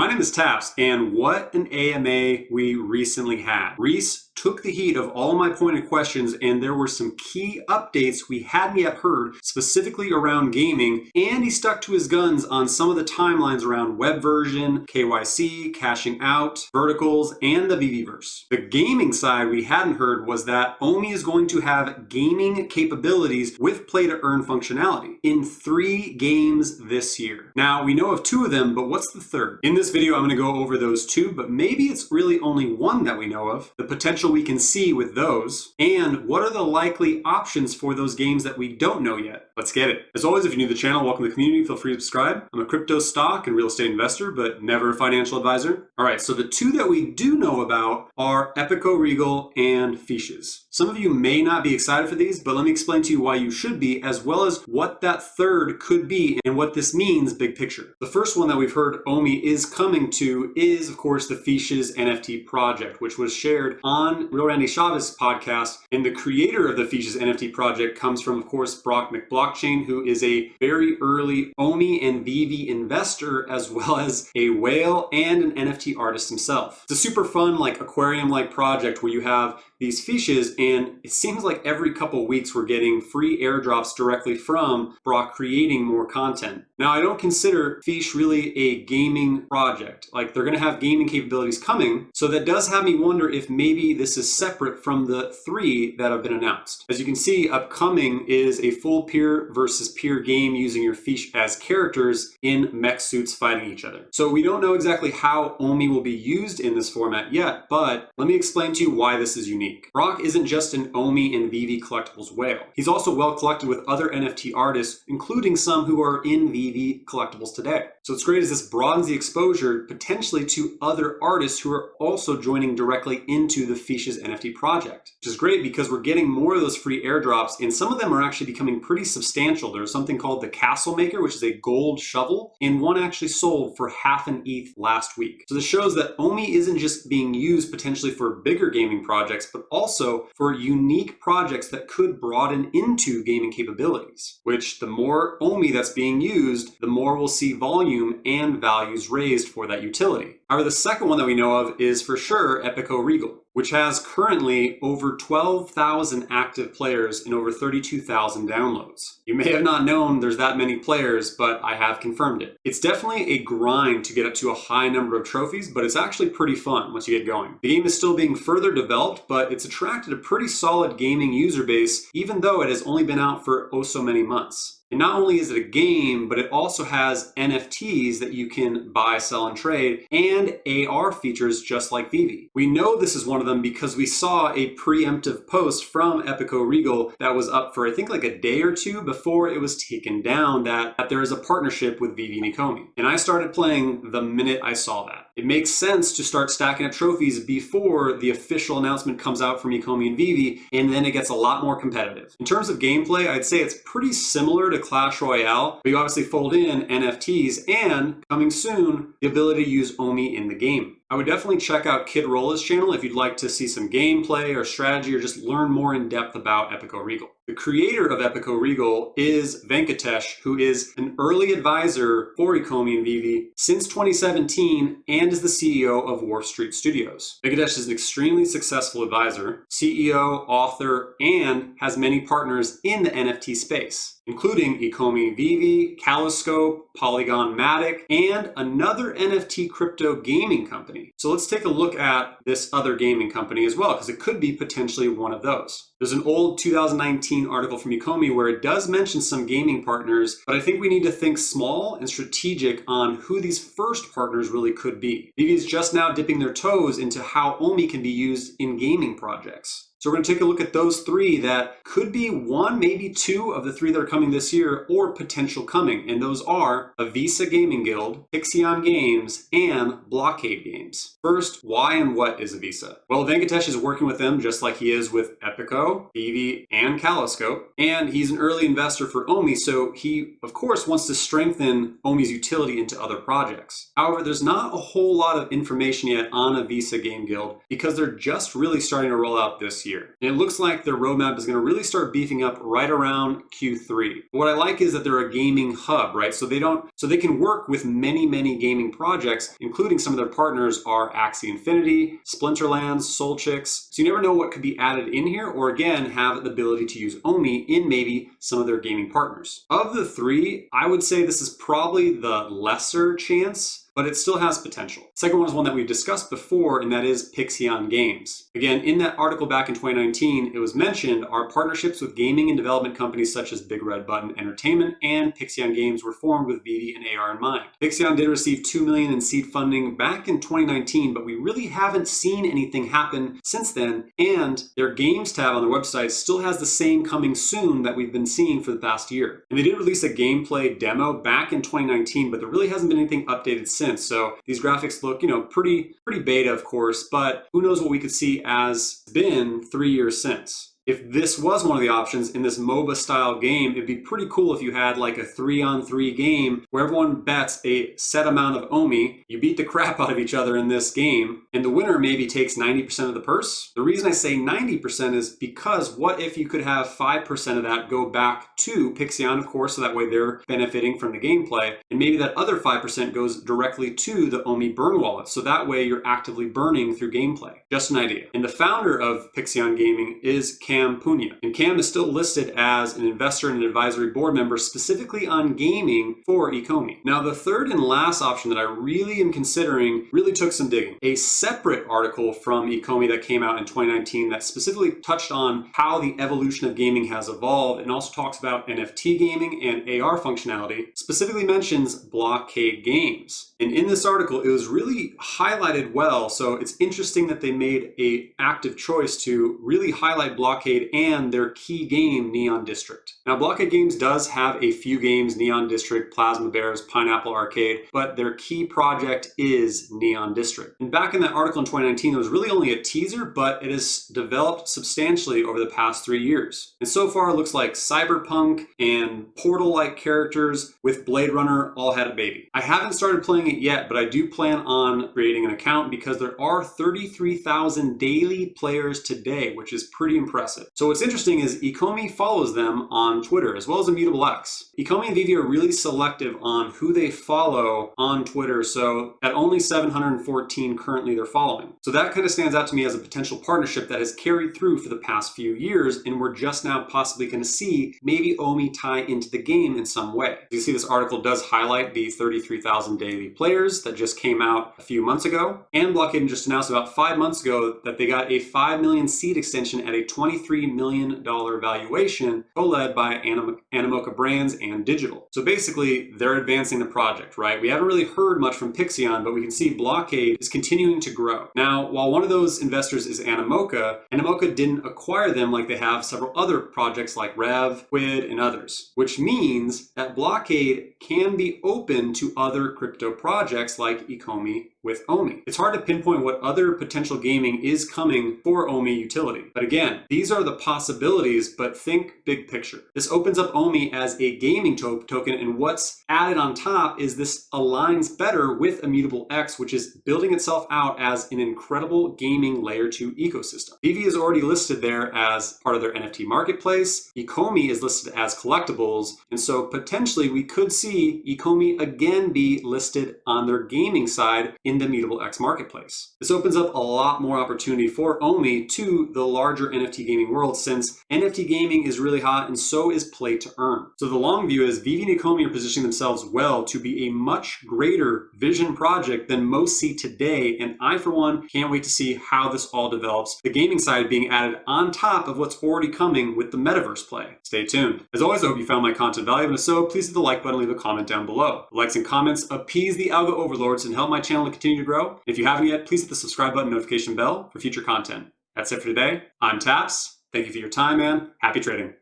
My name is Taps, and what an AMA we recently had. Rhys took the heat of all my pointed questions, and there were some key updates we hadn't yet heard specifically around gaming, and he stuck to his guns on some of the timelines around web version, KYC, cashing out, verticals, and the Veveverse. The gaming side we hadn't heard was that OMI is going to have gaming capabilities with play-to-earn functionality in 3 games this year. Now, we know of 2 of them, but what's the third? In this video, I'm going to go over those 2, but maybe it's really only 1 that we know of, the potential we can see with those, and what are the likely options for those games that we don't know yet. Let's get it. As always, if you're new to the channel, welcome to the community. Feel free to subscribe. I'm a crypto, stock, and real estate investor, but never a financial advisor. All right, so the 2 that we do know about are Epico Regal and Feeshes. Some of you may not be excited for these, but let me explain to you why you should be, as well as what that third could be and what this means big picture. The first one that we've heard OMI is coming to is, of course, the Feeshes NFT project, which was shared on Real Randy Chavez's podcast. And the creator of the Feeshes NFT project comes from, of course, Brock McBlockchain, who is a very early OMI and Veve investor, as well as a whale and an NFT artist himself. It's a super fun, like aquarium-like project where you have these Feeshes, and it seems like every couple weeks we're getting free airdrops directly from Brock creating more content. Now, I don't consider Feesh really a gaming project. Like, they're gonna have gaming capabilities coming, so that does have me wonder if maybe this is separate from the 3 that have been announced. As you can see, upcoming is a full peer versus peer game using your Feesh as characters in mech suits fighting each other. So we don't know exactly how OMI will be used in this format yet, but let me explain to you why this is unique. Brock isn't just an OMI and Veve collectibles whale. He's also well collected with other NFT artists, including some who are in Veve collectibles today. So what's great is this broadens the exposure potentially to other artists who are also joining directly into the Feeshes NFT project, which is great because we're getting more of those free airdrops, and some of them are actually becoming pretty substantial. There's something called the Castle Maker, which is a gold shovel, and one actually sold for half an ETH last week. So this shows that OMI isn't just being used potentially for bigger gaming projects, but also for unique projects that could broaden into gaming capabilities, which the more OMI that's being used, the more we'll see volume and values raised for that utility. However, the second one that we know of is for sure Epico Regal, which has currently over 12,000 active players and over 32,000 downloads. You may have not known there's that many players, but I have confirmed it. It's definitely a grind to get up to a high number of trophies, but it's actually pretty fun once you get going. The game is still being further developed, but it's attracted a pretty solid gaming user base, even though it has only been out for oh so many months. And not only is it a game, but it also has NFTs that you can buy, sell, and trade, and AR features just like Veve. We know this is one of them because we saw a preemptive post from Epico Regal that was up for I think like a day or 2 before it was taken down that there is a partnership with Veve and Ecomi. And I started playing the minute I saw that. It makes sense to start stacking up trophies before the official announcement comes out from Ecomi and Veve, and then it gets a lot more competitive. In terms of gameplay, I'd say it's pretty similar to Clash Royale, but you obviously fold in NFTs and, coming soon, the ability to use OMI in the game. I would definitely check out Kid Rolla's channel if you'd like to see some gameplay or strategy or just learn more in depth about Epico Regal. The creator of Epico Regal is Venkatesh, who is an early advisor for Ecomi and Veve since 2017 and is the CEO of Wharf Street Studios. Venkatesh is an extremely successful advisor, CEO, author, and has many partners in the NFT space, including Ecomi Veve, Caloscope, Polygon Matic, and another NFT crypto gaming company. So let's take a look at this other gaming company as well, because it could be potentially one of those. There's an old 2019 article from Ecomi where it does mention some gaming partners, but I think we need to think small and strategic on who these first partners really could be. Veve is just now dipping their toes into how OMI can be used in gaming projects. So we're going to take a look at those 3 that could be 1, maybe 2 of the 3 that are coming this year or potential coming. And those are Avisa Gaming Guild, Pixion Games, and Blockade Games. First, why and what is Avisa? Well, Venkatesh is working with them just like he is with Epico, Veve, and Caloscope. And he's an early investor for OMI, so he, of course, wants to strengthen OMI's utility into other projects. However, there's not a whole lot of information yet on Avisa Game Guild because they're just really starting to roll out this year. year. And it looks like their roadmap is going to really start beefing up right around Q3. What I like is that they're a gaming hub, right? So they can work with many gaming projects, including some of their partners are Axie Infinity, Splinterlands, Soulchicks. So you never know what could be added in here, or again, have the ability to use OMI in maybe some of their gaming partners. Of the three, I would say this is probably the lesser chance, but it still has potential. Second one is one that we've discussed before, and that is Pixion Games. Again, in that article back in 2019, it was mentioned our partnerships with gaming and development companies such as Big Red Button Entertainment and Pixion Games were formed with Veve and AR in mind. Pixion did receive $2 million in seed funding back in 2019, but we really haven't seen anything happen since then, and their games tab on their website still has the same coming soon that we've been seeing for the past year. And they did release a gameplay demo back in 2019, but there really hasn't been anything updated since. So these graphics look, pretty beta, of course, but who knows what we could see as it's been 3 years since. If this was one of the options in this MOBA style game, it'd be pretty cool if you had like a 3-on-3 game where everyone bets a set amount of OMI, you beat the crap out of each other in this game, and the winner maybe takes 90% of the purse. The reason I say 90% is because what if you could have 5% of that go back to Pixion, of course, so that way they're benefiting from the gameplay, and maybe that other 5% goes directly to the OMI burn wallet, so that way you're actively burning through gameplay. Just an idea. And the founder of Pixion Gaming is Cam Punya. And Cam is still listed as an investor and an advisory board member specifically on gaming for Ecomi. Now, the third and last option that I really am considering really took some digging. A separate article from Ecomi that came out in 2019 that specifically touched on how the evolution of gaming has evolved and also talks about NFT gaming and AR functionality, specifically mentions Blockade Games. And in this article, it was really highlighted well. So it's interesting that they made an active choice to really highlight Blockade and their key game, Neon District. Now, Blockade Games does have a few games, Neon District, Plasma Bears, Pineapple Arcade, but their key project is Neon District. And back in that article in 2019, it was really only a teaser, but it has developed substantially over the past 3 years. And so far, it looks like Cyberpunk and Portal-like characters with Blade Runner all had a baby. I haven't started playing it yet, but I do plan on creating an account because there are 33,000 daily players today, which is pretty impressive. So what's interesting is Ecomi follows them on Twitter as well as Immutable X. Ecomi and Veve are really selective on who they follow on Twitter. So at only 714 currently they're following. So that kind of stands out to me as a potential partnership that has carried through for the past few years, and we're just now possibly going to see maybe OMI tie into the game in some way. You see this article does highlight the 33,000 daily players that just came out a few months ago, and Blockade just announced about 5 months ago that they got a 5 million seed extension at a $23 million valuation, co-led by Animoca Brands and Digital. So basically, they're advancing the project, right? We haven't really heard much from Pixion, but we can see Blockade is continuing to grow. Now, while one of those investors is Animoca didn't acquire them like they have several other projects like Rev, Quid, and others, which means that Blockade can be open to other crypto projects like Ecomi with OMI. It's hard to pinpoint what other potential gaming is coming for OMI utility. But again, these are the possibilities, but think big picture. This opens up OMI as a gaming token, and what's added on top is this aligns better with Immutable X, which is building itself out as an incredible gaming layer 2 ecosystem. Veve is already listed there as part of their NFT marketplace. Ecomi is listed as collectibles, and so potentially we could see Ecomi again be listed on their gaming side in the Immutable X marketplace. This opens up a lot more opportunity for OMI to the larger NFT gaming world, since NFT gaming is really hot and so is play to earn. So the long view is Veve and Ecomi are positioning themselves well to be a much greater vision project than most see today, and I for one can't wait to see how this all develops, the gaming side being added on top of what's already coming with the metaverse play. Stay tuned. As always, I hope you found my content valuable, and if so, please hit the like button and leave a comment down below. The likes and comments appease the algo overlords and help my channel to continue to grow. If you haven't yet, please hit the subscribe button, notification bell for future content. That's it for today. I'm Taps. Thank you for your time, man. Happy trading.